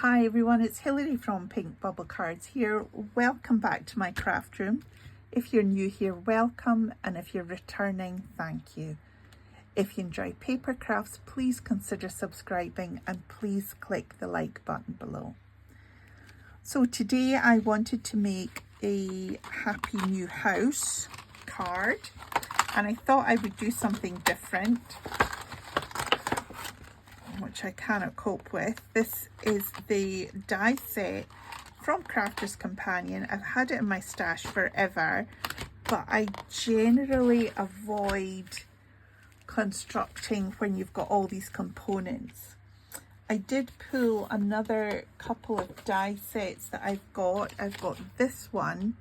Hi everyone, it's Hilary from Pink Bubble Cards here. Welcome back to my craft room. If you're new here, welcome, and if you're returning, thank you. If you enjoy paper crafts, please consider subscribing and please click the like button below. So today I wanted to make a Happy New House card, and I thought I would do something different, which I cannot cope with. This is the die set from Crafters Companion. I've had it in my stash forever, but I generally avoid constructing when you've got all these components. I did pull another couple of die sets that I've got. I've got this one.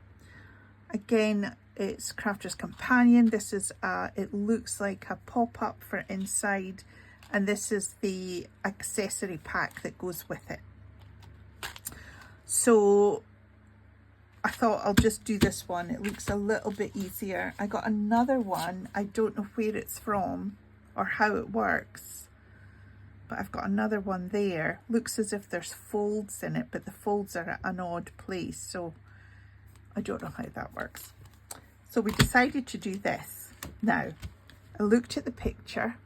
Again, it's Crafters Companion. This is it looks like a pop-up for inside, and this is the accessory pack that goes with it. So I thought I'll just do this one. It looks a little bit easier. I got another one. I don't know where it's from or how it works, but I've got another one there. Looks as if there's folds in it, but the folds are at an odd place, so I don't know how that works. So we decided to do this. Now, I looked at the picture,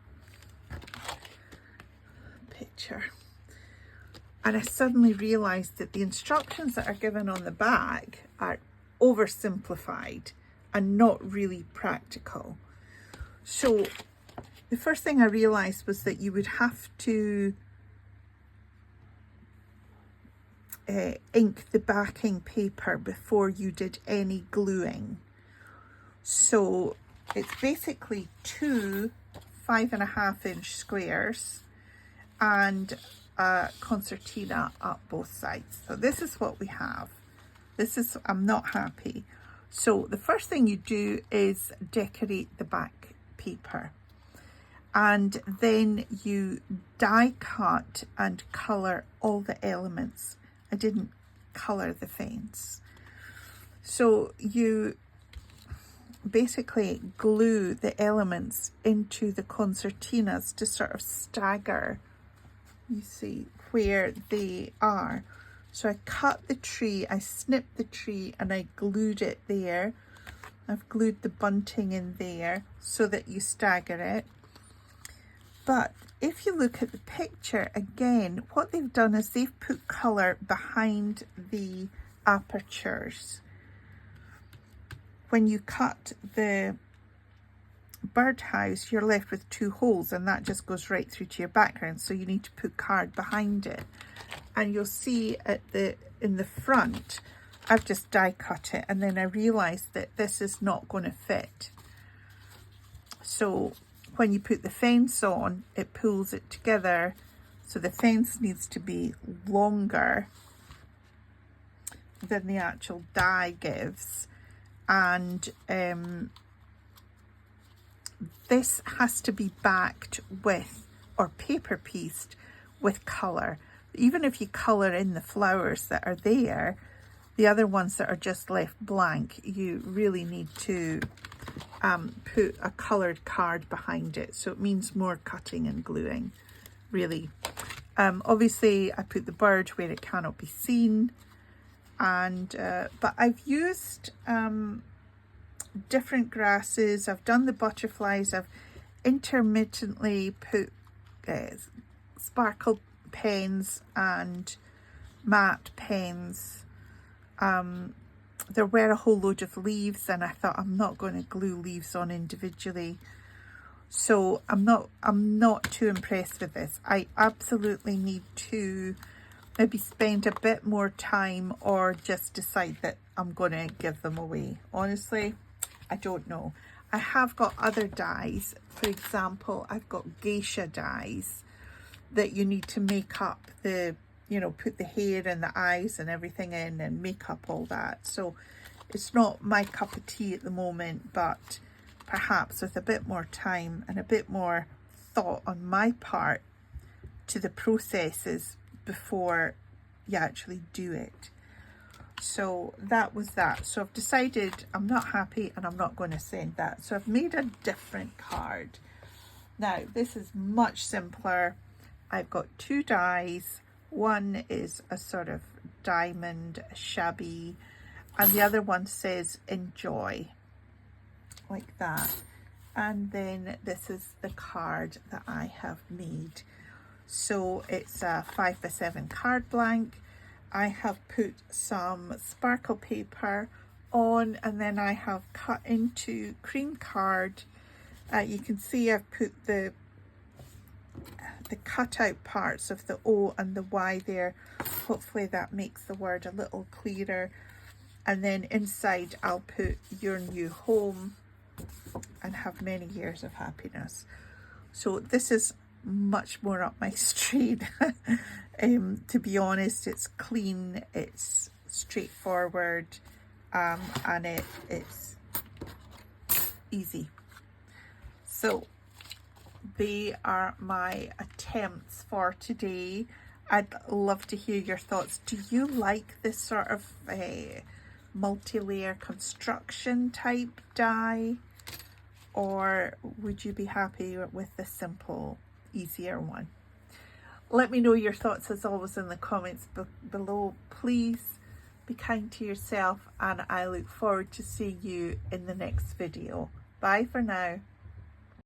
and I suddenly realized that the instructions that are given on the back are oversimplified and not really practical. So the first thing I realized was that you would have to ink the backing paper before you did any gluing. So it's basically two 5.5-inch squares and a concertina up both sides. So this is what we have. I'm not happy. So the first thing you do is decorate the back paper, and then you die cut and color all the elements. I didn't color the fence. So you basically glue the elements into the concertinas to sort of stagger, you see, where they are. So I cut the tree, I snipped the tree, and I glued it there. I've glued the bunting in there so that you stagger it. But if you look at the picture again, what they've done is they've put colour behind the apertures. When you cut the birdhouse, you're left with two holes, and that just goes right through to your background, so you need to put card behind it. And you'll see in the front, I've just die cut it, and then I realized that this is not going to fit. So when you put the fence on, it pulls it together, so the fence needs to be longer than the actual die gives. And this has to be backed with, or paper pieced with colour. Even if you colour in the flowers that are there, the other ones that are just left blank, you really need to put a coloured card behind it. So it means more cutting and gluing, really. Obviously I put the bird where it cannot be seen, and but I've used different grasses. I've done the butterflies. I've intermittently put sparkle pens and matte pens. There were a whole load of leaves, and I thought I'm not going to glue leaves on individually, so I'm not too impressed with this. I absolutely need to maybe spend a bit more time, or just decide that I'm going to give them away. Honestly, I don't know. I have got other dies. For example, I've got geisha dies that you need to make up the, you know, put the hair and the eyes and everything in and make up all that. So it's not my cup of tea at the moment, but perhaps with a bit more time and a bit more thought on my part to the processes before you actually do it. So that was that. So I've decided I'm not happy and I'm not going to send that. So I've made a different card. Now this is much simpler. I've got two dies, One is a sort of diamond, shabby, and the other one says enjoy, like that. And then this is the card that I have made. So it's a 5x7 card blank. I have put some sparkle paper on, and then I have cut into cream card. You can see I've put the cutout parts of the O and the Y there. Hopefully that makes the word a little clearer. And then inside I'll put your new home and have many years of happiness. So this is much more up my street. To be honest, it's clean, it's straightforward, and it's easy. So they are my attempts for today. I'd love to hear your thoughts. Do you like this sort of multi-layer construction type die, or would you be happy with the simple, easier one? Let me know your thoughts as always in the comments below. Please be kind to yourself, and I look forward to seeing you in the next video. Bye for now.